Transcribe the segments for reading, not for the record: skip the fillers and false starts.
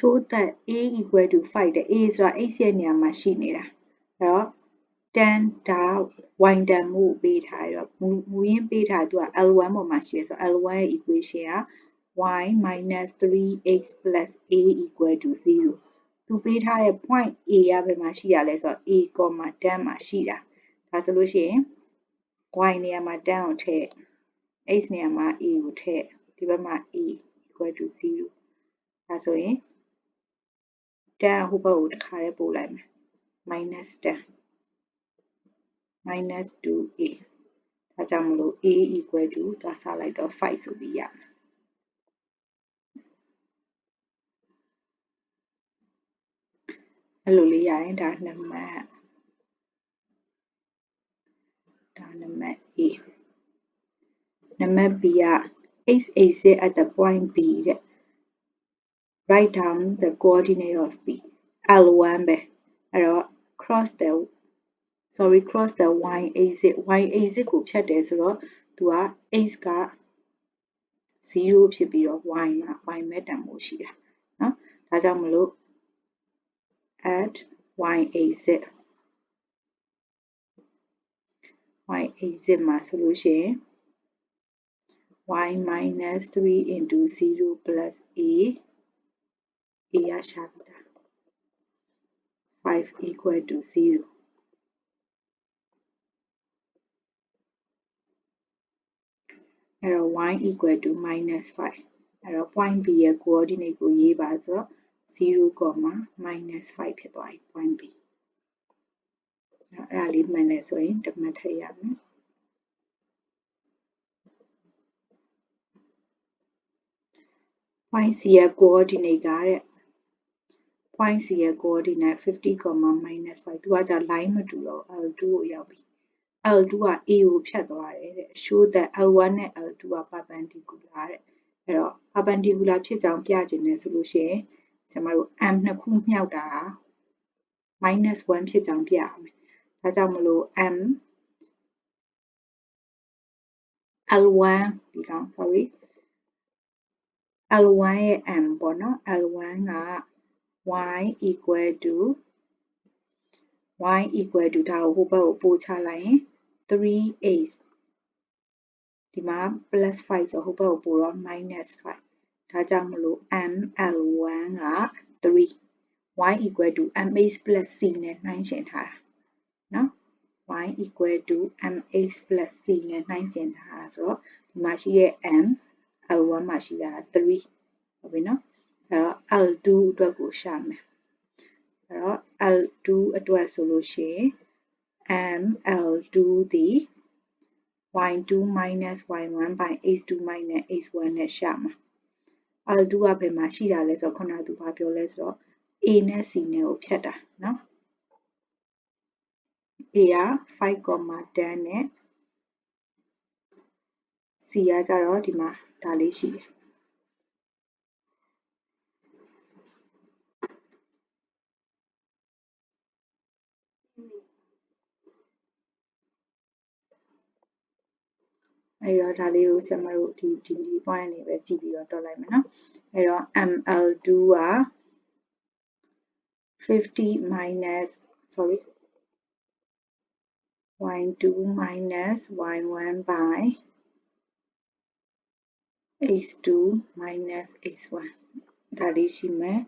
show that a equal to 5တဲ့ a ဆိုတာ x ရဲ့နေရာမှာရှိနေတာအဲ့တော့ tan ဒါ y တန်မှုပေးထားရတော့မူရင်းပေးထားသူက L1 ပေါ်မှာရှိရဆို L1 ရဲ့ equation က y minus 3x plus a equal to 0သူပေးထားတဲ့ point a ကဘယ်မှာရှိရလဲဆိုတော့ a, tan မှာရှိတာဒါဆိုလို့ရှိရင် y နေရာမှာ tan ကိုထည့် x နေရာမှာ a ကိုထည့်ဒီဘက်မှာ a equal to 0ဒါဆိုရင် tan ဟိုဘက်ကိုတစ်ခါတည်းပို့လိုက်မယ် minus 10 minus 2a ဒါကြောင့်မလို့ a equal to သွားစားလိုက်တော့ 5 ဆိုပြီးရမယ်အဲ့လိုလေးရရင်ဒါနံပါတ် a နံပါတ် b က x exit at the point b တဲ့ write down the coordinate of b L1 ပဲအဲ့တော့ cross the y exit ကိုဖြတ်တယ်ဆိုတော့သူက x က 0 ဖြစ်ပြီးတော့ y မှာ y မဲ့တန်ဖို့ရှိတာเนาะဒါကြောင့်မလို့ at y exit မှာဆိုလို့ရှိရင် y minus 3 into 0 plus a ရရှာပြီလား5 equal to 0အဲ့တော့ y equal to minus 5အဲ့တော့ point b ရဲ့ coordinate ကိုရေးပါဆိုတော့ 0, minus 5ဖြစ်သွားပြီ point b အဲ့ဒါလေးမှန်တယ်ဆိုရင်တစ်မှတ်ထည့်ရမယ် point c ရဲ့ coordinate ကတဲ့ point c ရဲ့ coordinate 50, minus 5သူကじゃ line မတူတော့ L2 ကိုရောက်ပြီL2 က A ကိုဖြတ်သွားတယ်တဲ့ show that L1 နဲ့ L2 က perpendicular တဲ့အဲ့တော့ perpendicular ဖြစ်ကြောင်းပြချင်တယ်ဆိုလို့ရှိရင်ကျွန်တော်တို့ m နှစ်ခုမြှောက်တာ minus 1 ဖြစ်ကြောင်းပြရမယ်ဒါကြောင့်မလို့ m L1 ဒီကောင် sorry L1 ရဲ့ m ပေါ့နော် L1 က y equal to ဒါကိုဟိုဘက်ကိုပို့ချလိုက်ရင် 3x ဒီမှာ plus 5ဆိုဟိုဘက်ကိုပို့တော့ minus 5ဒါကြောင့်မလို့ m L1 က 3 y equal to mx plus c နဲ့နှိုင်းယှဉ်ထားတာเนาะ y equal to mx plus c နဲ့နှိုင်းယှဉ်ထားတာဆိုတော့ဒီမှာရှိတဲ့ m L1 မှာရှိတာ3ဟုတ်ပြီเนาะအဲ့တော့ L2 အတွက်ကိုရှာမယ်အဲ့တော့ L2 အတွက်ဆိုလို့ရှိရင် m L2 ဒီ y2 minus y1 by x2 minus x1 နဲ့ရှာမှာ L2 ကဘယ်မှာရှိတာလဲဆိုတော့ခုနကသူဘာပြောလဲဆိုတော့ a နဲ့ c နဲ့ကိုဖြတ်တာเนาะ a က 5, 10နဲ့ c ကကြတော့ဒီမှာဒါလေးရှိတယ်အဲ့တော့ဒါလေးကိုကျွန်တော်တို့ဒီ point အနေပဲကြည့်ပြီးတော့တွက်လိုက်မယ်เนาะအဲ့တော့ ML2 က 50 minus sorry y2 minus y1 by x2 minus x1 ဒါလေးရှိမယ်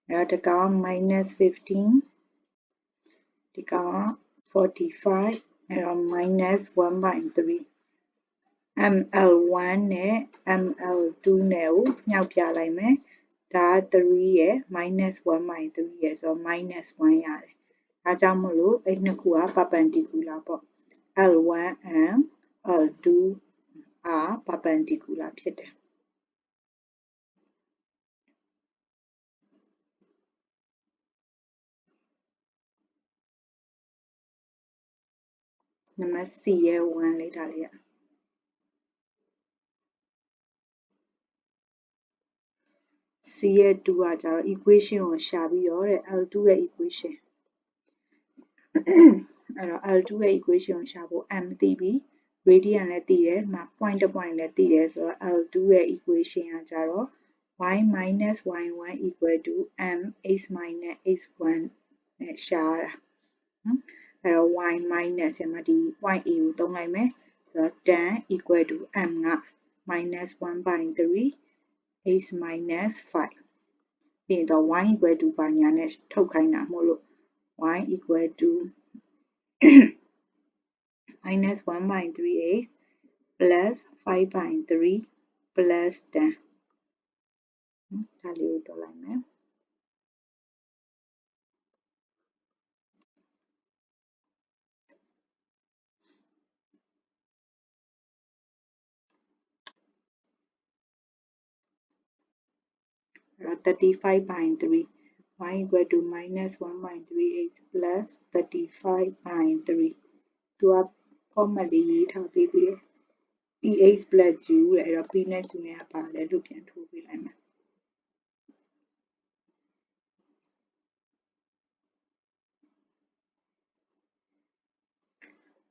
အဲ့တော့ဒီကောင် minus 15ဒီကောင် 45အဲ့တော့ minus 1 by 3 ML1 နဲ့ ML2 နဲ့ကိုညှောက်ပြလိုက်မယ်ဒါက3ရယ် minus 1 by 3ရယ်ဆိုတော့ minus 1ရတယ်ဒါကြောင့်မလို့အဲ့နှစ်ခုက perpendicular ပေါ့ L1 and L2 are perpendicular ဖြစ်တယ်နံပါတ် C ရဲ့ 1လေးဒါလေးอ่ะC ရဲ့ 2ကကြတော့ equation ကိုရှာပြီးတော့တဲ့ L2 ရဲ့ equation အဲ့တော့ L2 ရဲ့ equation ကိုရှာဖို့ m သိပြီ radian လည်းသိတယ်မှာ point to point လည်းသိတယ်ဆိုတော့ L2 ရဲ့ equation ကကြတော့ y minus y1 equal to m x minus x1 နဲ့ရှာတာနော်အဲ့တော့ y minus မှာဒီ y a ကိုသုံးလိုက်မယ်ဆိုတော့ tan equal to m က minus 1/3 x minus 5ပြီးရင်တော့ y equal to ဘာညာနဲ့ထုတ်ခိုင်းတာမို့လို့ y equal to minus 1/3x plus 5/3 plus 10ဒါလေးကိုတွက်လိုက်မယ်35/3 y equal to minus 1/3x plus 35/3 သူက format လေးရေးထားပေးသေးတယ် px plus q တဲ့အဲ့တော့ p နဲ့ q နဲ့ကပါလဲလို့ပြန်ထိုးပေးလိုက်မယ်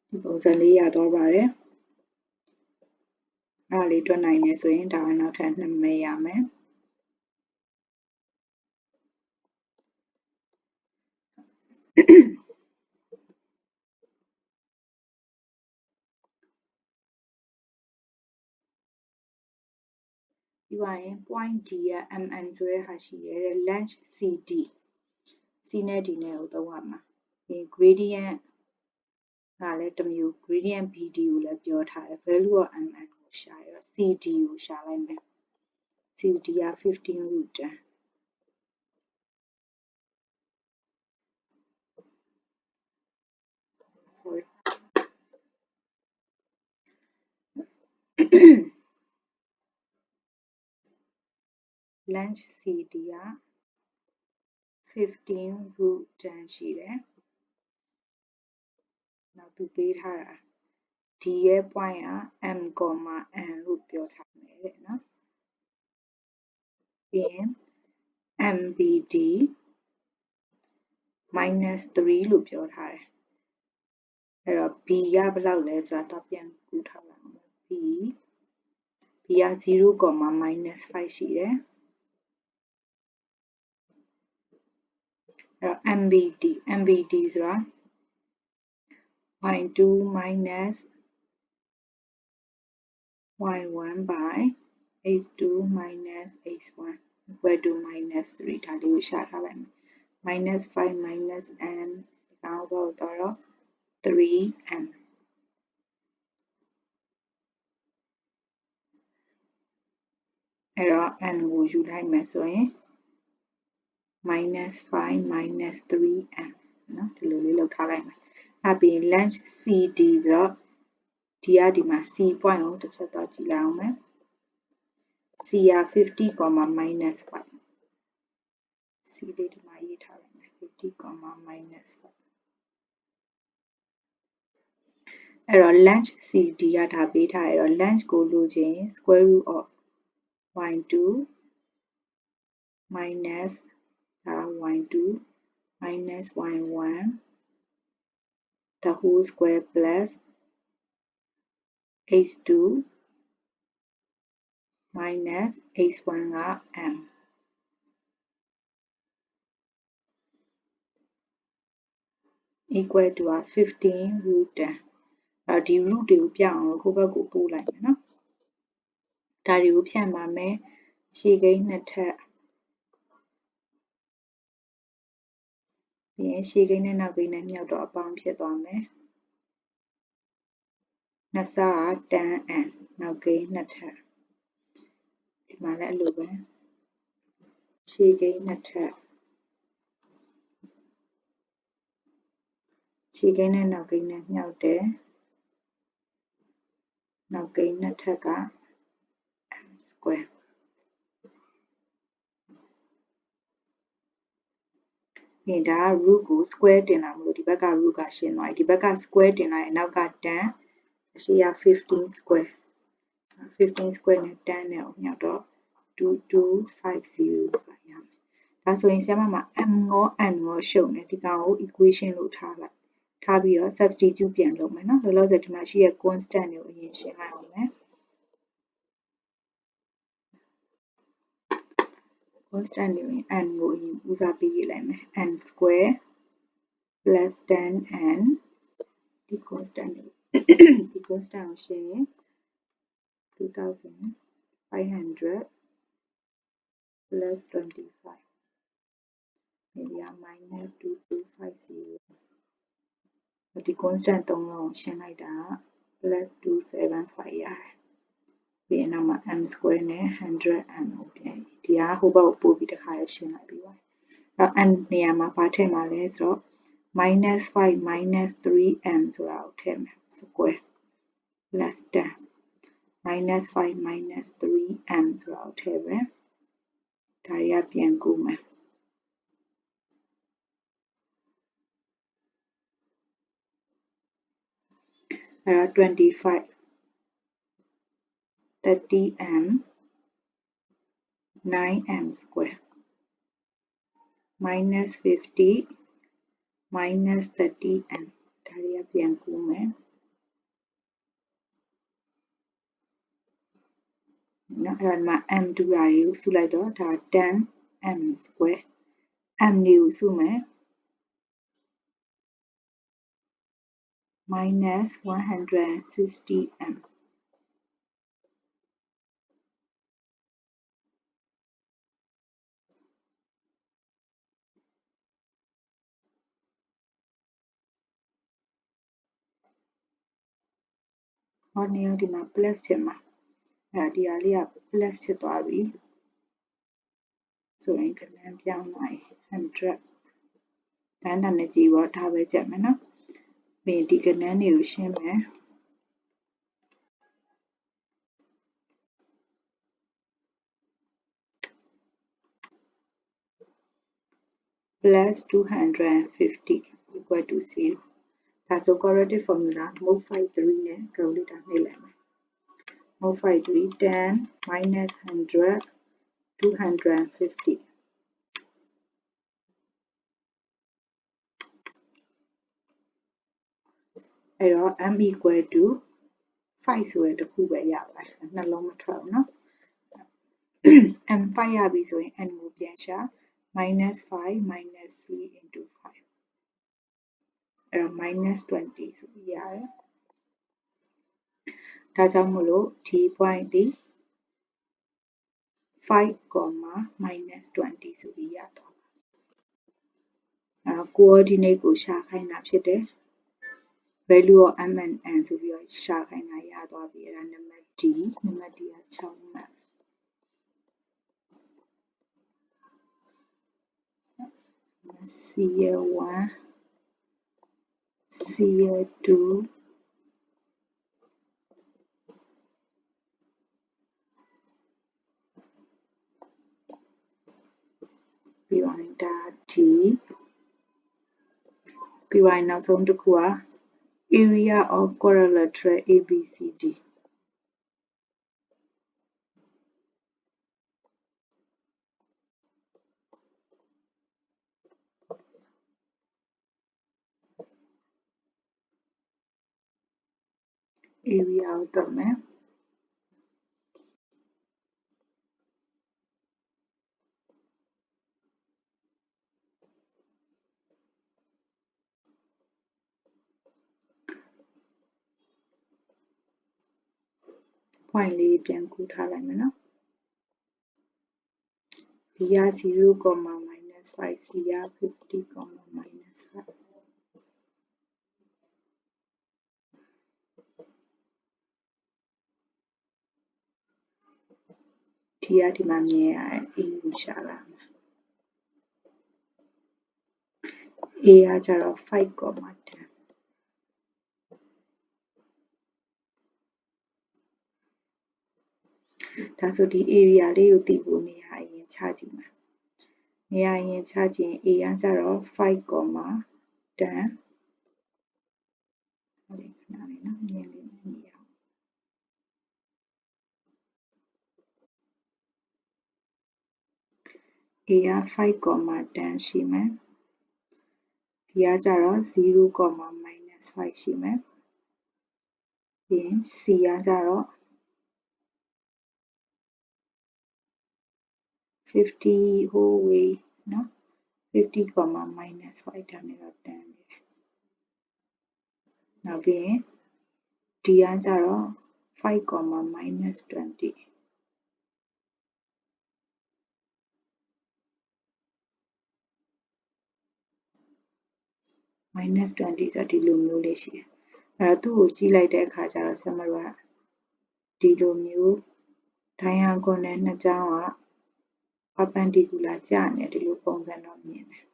ဒီပုံစံလေးရတော့ပါတယ်အဲ့ဒါလေးတွက်နိုင်နေဆိုရင်ဒါကနောက်ထပ်2မဲရမယ်ဒီပါရင် point D က mn ဆိုတဲ့ဟာရှိရဲတဲ့ length CD C နဲ့ D နဲ့ကိုသုံးရမှာဒီ gradient ကလည်းတစ်မျိုး gradient BD ကိုလည်းပြောထားတယ် value of mn ကိုရှာရတော့ CD ကိုရှာလိုက်မယ် CD က 15 root 10 sorry length CD က 15 root 10ရှိတယ်နောက်သူပေးထားတာ D ရဲ့ point က m, n လို့ပြောထားမယ်တဲ့နော်ပြီးရင် MBD minus 3လို့ပြောထားတယ်အဲ့တော့ B ကဘယ်လောက်လဲဆိုတာတော့ပြန်ကူထားလိုက်အောင် B က 0, minus 5ရှိတယ်အဲ့တော့ MBD ဆိုတာ y2 minus y1 by h2 minus h1 equal to minus 3ဒါလေးကိုရှာထားလိုက်မယ် minus 5 minus n ဒါကိုတော့ 3n အဲ့တော့ n ကိုယူလိုက်မယ်ဆိုရင် minus 5 minus 3n နော်ဒီလိုလေးလောက်ထားလိုက်မယ်အဲ့ပြီး length CD ဆိုတော့ဒီကဒီမှာ C point ကိုတစ်ချက်တော့ကြည့်လိုက်အောင်မယ် C က 50, minus 5 C လေးဒီမှာရေးထားလိုက်မယ် 50, minus 5အဲ့တော့ length CD ကဒါပေးထားရတော့ length ကိုလိုချင် square root of y2 minus y2 minus y1 the whole square plus h2 minus h1 က m equal to 15 root 10အဲ့ဒီ root တွေကိုပြအောင်လို့ဟိုဘက်ကိုပို့လိုက်မယ်နော်ဒါတွေကိုဖြန့်ပါမယ်ရှေ့ကိန်းနှစ်ထပ်ပြီးရင်ရှေ့ကိန်းနဲ့နောက်ကိန်းနဲ့မြောက်တော့အပေါင်းဖြစ်သွားမယ်နှစ်ဆက tan n နောက်ကိန်းနှစ်ထပ်ဒီမှာလည်းအဲ့လိုပဲရှေ့ကိန်းနှစ်ထပ်ရှေ့ကိန်းနဲ့နောက်ကိန်းနဲ့မြောက်တယ်နောက်ကိန်းနှစ်ထပ်က m square ပြင်ဒါက root ကို square တင်လာမလို့ဒီဘက်က root ကရှင်းသွားပြီဒီဘက်က square တင်လိုက်ရင်နောက်က tan အရှိက 15 square 15 square နဲ့ tan နဲ့ကိုမြောက်တော့ 2250ဆိုတာရမယ်ဒါဆိုရင်ဆရာမမှာ m ရော n ရောရှုံတယ်ဒီကောင်ကို equation လို့ထားလိုက်ထားပြီးတော့ substitute ပြန်လုပ်မယ်နော်လောလောဆယ်ဒီမှာရှိတဲ့ constant တွေကိုအရင်ရှင်းလိုက်အောင်မယ် constant နေရင် n ကိုအရင်ဦးစားပေးရေးလိုက်မယ် n square less than n ဒီ constant နေဒီ constant ကိုရှင်းရင် 2500 plus 25 maybe minus 2250ဒီ constant 3လုံးရှင်းလိုက်တာ plus 275ရတယ်ပြီးရင်နောက်မှာ m square နဲ့ 100m ကိုပြန်ဒီကဟိုဘက်ကိုပို့ပြီးတခါရရှင်းလိုက်ပြီးပါအဲ့ n နေရာမှာဘာထည့်မှာလဲဆိုတော့ minus 5 minus 3m ဆိုတာကိုထည့်မယ် square less than minus 5 minus 3m ဆိုတာကိုထည့်မယ်ဒါတွေကပြန်ကူမယ်အဲ့တော့25 30m 9m square minus 50 minus 30m ဒါတွေကပြန်ကူမယ်နော်အဲ့ဒါမှာ m တူတာတွေကိုစုလိုက်တော့ဒါ 10m square m တွေကိုစုမယ် minus 160mဟောနေဒီမှာ plus ဖြစ်မှာအဲ့ဒီဟာလေးက plus ဖြစ်သွားပြီဆိုရင်ကဏ္ဍပြောင်းလိုက်100တန်းတန်းနဲ့ကြည့်တော့ဒါပဲကြက်မယ်နော်ပြီးရင်ဒီကဏ္ဍတွေကိုရှင်းမယ်plus 250 equal to 0ဒါဆို corrective formula mod 53နဲ့ calculator နှိပ်လိုက်မယ် mod 53 10 minus 100 250အဲ့တော့ m equal to 5ဆိုတဲ့တစ်ခုပဲရပါတယ်နှလုံးမထွက်ဘူးเนาะ m 5ရပြီဆိုရင် n ကိုပြန်ရှာ minus 5 minus 3 into 5အဲ့တော့ minus 20ဆိုပြီးရတယ်ဒါကြောင့်မို့လို့ဒီ point ဒီ5, minus 20ဆိုပြီးရတော့coordinate ကိုရှာခိုင်းတာဖြစ်တယ် value of m and n ဆိုပြီးတော့ရှာခိုင်းတာရသွားပြီအဲ့ဒါနံပါတ် D နံပါတ် D က6မှတ် CL1 CL2 ပြီးတော့ဒါ D ပြီးတော့နောက်ဆုံးတစ်ခုက area of quadrilateral ABCD area ကိုတွက်မယ် point လေးပြန်ကူထားလိုက်မယ်နော် B က 0, minus 5 C က 50, minus 5ဒီကဒီမှာမြင်ရတယ် A ကိုရှာလာမှာ A ကကျတော့ 5, 10ဒါဆိုဒီ area လေးကိုသိဖို့နေရာအရင်ချကြည့်မှာနေရာအရင်ချကြည့်ရင် A ကကျတော့ 5, 10ခဏလေးနော်မြင်လေးမြင်ရအောင် A က 5, 10ရှိမယ် B ကကျတော့ 0, minus 5ရှိမယ်ပြီးရင် C ကကျတော့ 50 whole way နော်50 comma minus 5ဒါနဲ့တော့တန်းနေတယ်နောက်ပြီးရင်ဒီကကြတော့5 comma minus 20 minus 20ဆိုဒီလိုမျိုးလေးရှိတယ်အဲ့တော့သူ့ကိုကြည့်လိုက်တဲ့အခါကျတော့ဆရာမတို့ကဒီလိုမျိုး diagonal နဲ့နှစ်ကြောင်းက perpendicular ကျနေဒီလိုပုံစံတော့မြင်တယ်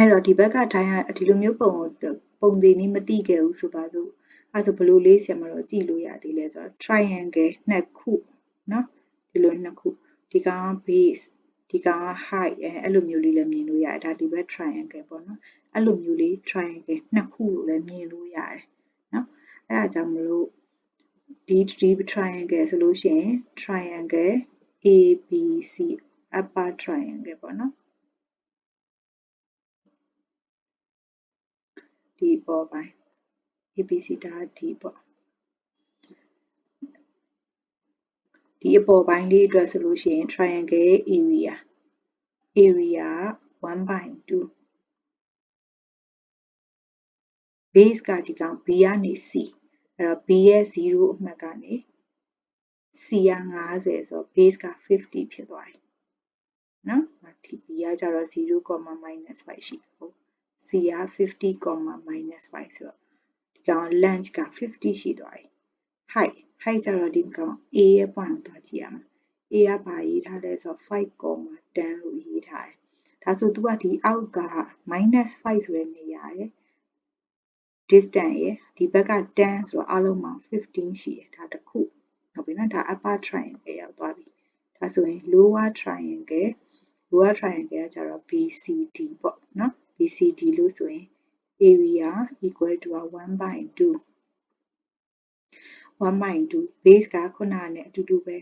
အဲ့တော့ဒီဘက်ကတိုင်းကဒီလိုမျိုးပုံသေးနည်းမသိခဲ့ဘူးဆိုပါစို့အဲ့ဆိုဘယ်လိုလေးဆရာမတို့ကြည့်လို့ရသေးလဲဆိုတော့ triangle နှစ်ခုเนาะဒီလိုနှစ်ခုဒီကောင်က base ဒီကောင်က height အဲ့လိုမျိုးလေးလည်းမြင်လို့ရတယ်ဒါဒီဘက် triangle ပေါ့နော်အဲ့လိုမျိုးလေး triangle နှစ်ခုလို့လည်းမြင်လို့ရတယ်เนาะအဲ့ဒါကြောင့်မလို့ဒီ triangle ဆိုလို့ရှိရင် triangle ABC upper triangle ပေါ့နော်ဒီပေါ်ပိုင်း ABC ဒါဒီပေါ့ဒီအပေါ်ပိုင်းလေးအတွက်ဆိုလို့ရှိရင် triangle area 1/2 base ကဒီကောင် B ကနေ C အဲ့တော့ B ရဲ့0အမှတ်ကနေ C က50ဆိုတော့ base က50ဖြစ်သွားပြီနော်ဒီ B ကကြတော့0, minus 5ရှိဟုတ် C က50, minus 5ဆိုတော့ဒီကောင် length က50ရှိသွားပြီ height ကြတော့ဒီကောင် A ရဲ့ point ကိုသွားကြည့်ရမှာ A ကဘာရေးထားလဲဆိုတော့5, 10လို့ရေးထားတယ်ဒါဆို तू ကဒီအောက်က minus 5ဆိုတဲ့နေရာရဲ့ distance ရဲ့ဒီဘက်က10ဆိုတော့အားလုံးမှာ15ရှိတယ်ဒါတစ်ခုဟုတ်ပြီနော်ဒါ upper triangle ရောက်သွားပြီဒါဆိုရင် lower triangle ကကြတော့ BCD ပေါ့နော် BCD လို့ဆိုရင် area equal to 1/2 base ကခုနနဲ့အတူတူပဲ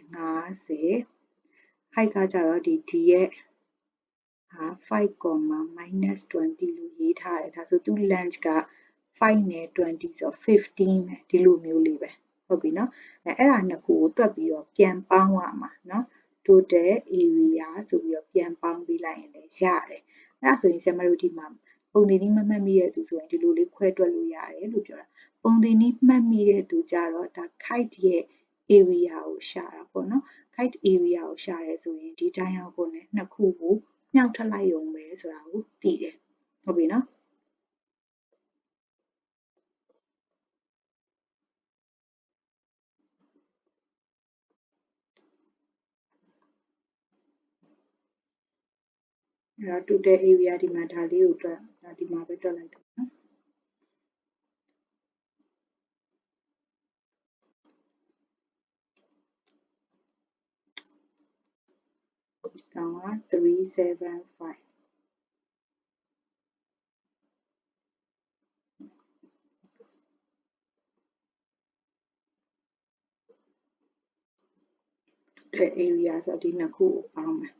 50 height ကကြတော့ဒီ D ရဲ့5, minus 20လို့ရေးထားတယ်ဒါဆိုသူ length က5နဲ့20ဆို15ပဲဒီလိုမျိုးလေးပဲဟုတ်ပြီနော်အဲ့ဒါနှစ်ခုကိုတွက်ပြီးတော့ပြန်ပေါင်းရမှာနော် total area ဆိုပြီးတော့ပြန်ပေါင်းပြီးလိုက်ရင်လည်းရတယ်အဲ့ဒါဆိုရင်ဆရာမတို့ဒီမှာပုံသင်နည်းမမှတ်မိတဲ့သူဆိုရင်ဒီလိုလေးခွဲတွက်လို့ရတယ်လို့ပြောတာပုံသင်နည်းမှတ်မိတဲ့သူကြတော့ဒါ kite ရဲ့ area ကိုရှာတာပေါ့နော် kite area ကိုရှာရဲဆိုရင်ဒီ diagonal နဲ့နှစ်ခုကိုမြှောက်ထပ်လိုက်ရုံပဲဆိုတာကိုသိတယ်ဟုတ်ပြီနော်အဲ့တော့ total area ဒီမှာဒါလေးကိုတွက်ဒါဒီမှာပဲတွက်လိုက်တော့နော်ဒီကောင်က375တဲ့ area ဆိုတော့ဒီနှစ်ခုကိုပေါင်းမယ်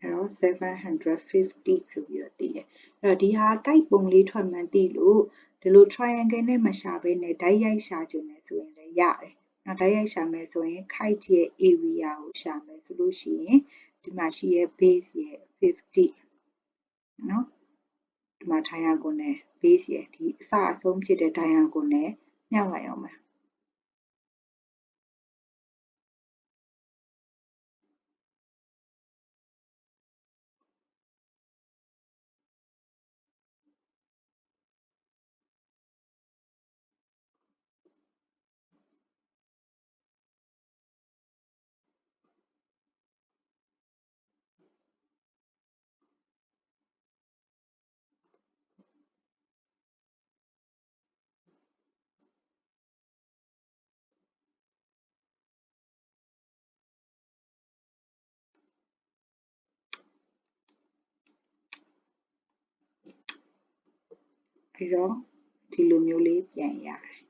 အဲ့တော့750ဆိုပြီးတော့တည်တယ်အဲ့တော့ဒီဟာ kite ပုံလေးထွက်မှန်းသိလို့ဒီလို triangle နဲ့မရှာဘဲနဲ့ဓာတ်ရိုက်ရှာခြင်းနဲ့ဆိုရင်လည်းရတယ်နောက်ဓာတ်ရိုက်ရှာမယ်ဆိုရင် kite ရဲ့ area ကိုရှာမယ်ဆိုလို့ရှိရင်ဒီမှာရှိရဲ့ base ရဲ့50နော်ဒီမှာ diagonal base ရဲ့ဒီအစအဆုံးဖြစ်တဲ့ diagonal နဲ့မြောက်လိုက်အောင်မယ် ပြီးတော့ဒီလိုမျိုးလေးပြန်ရတယ်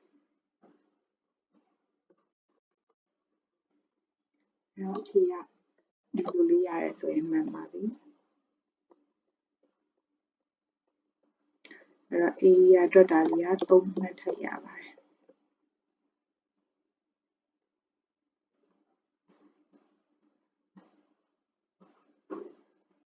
အဲ့တော့အဖြေကဒီလိုလေးရတယ်ဆိုရင်မှန်ပါပြီအဲ့တော့ area အတွက်ဒါလေးက3မှတ်ထပ်ရပါတယ်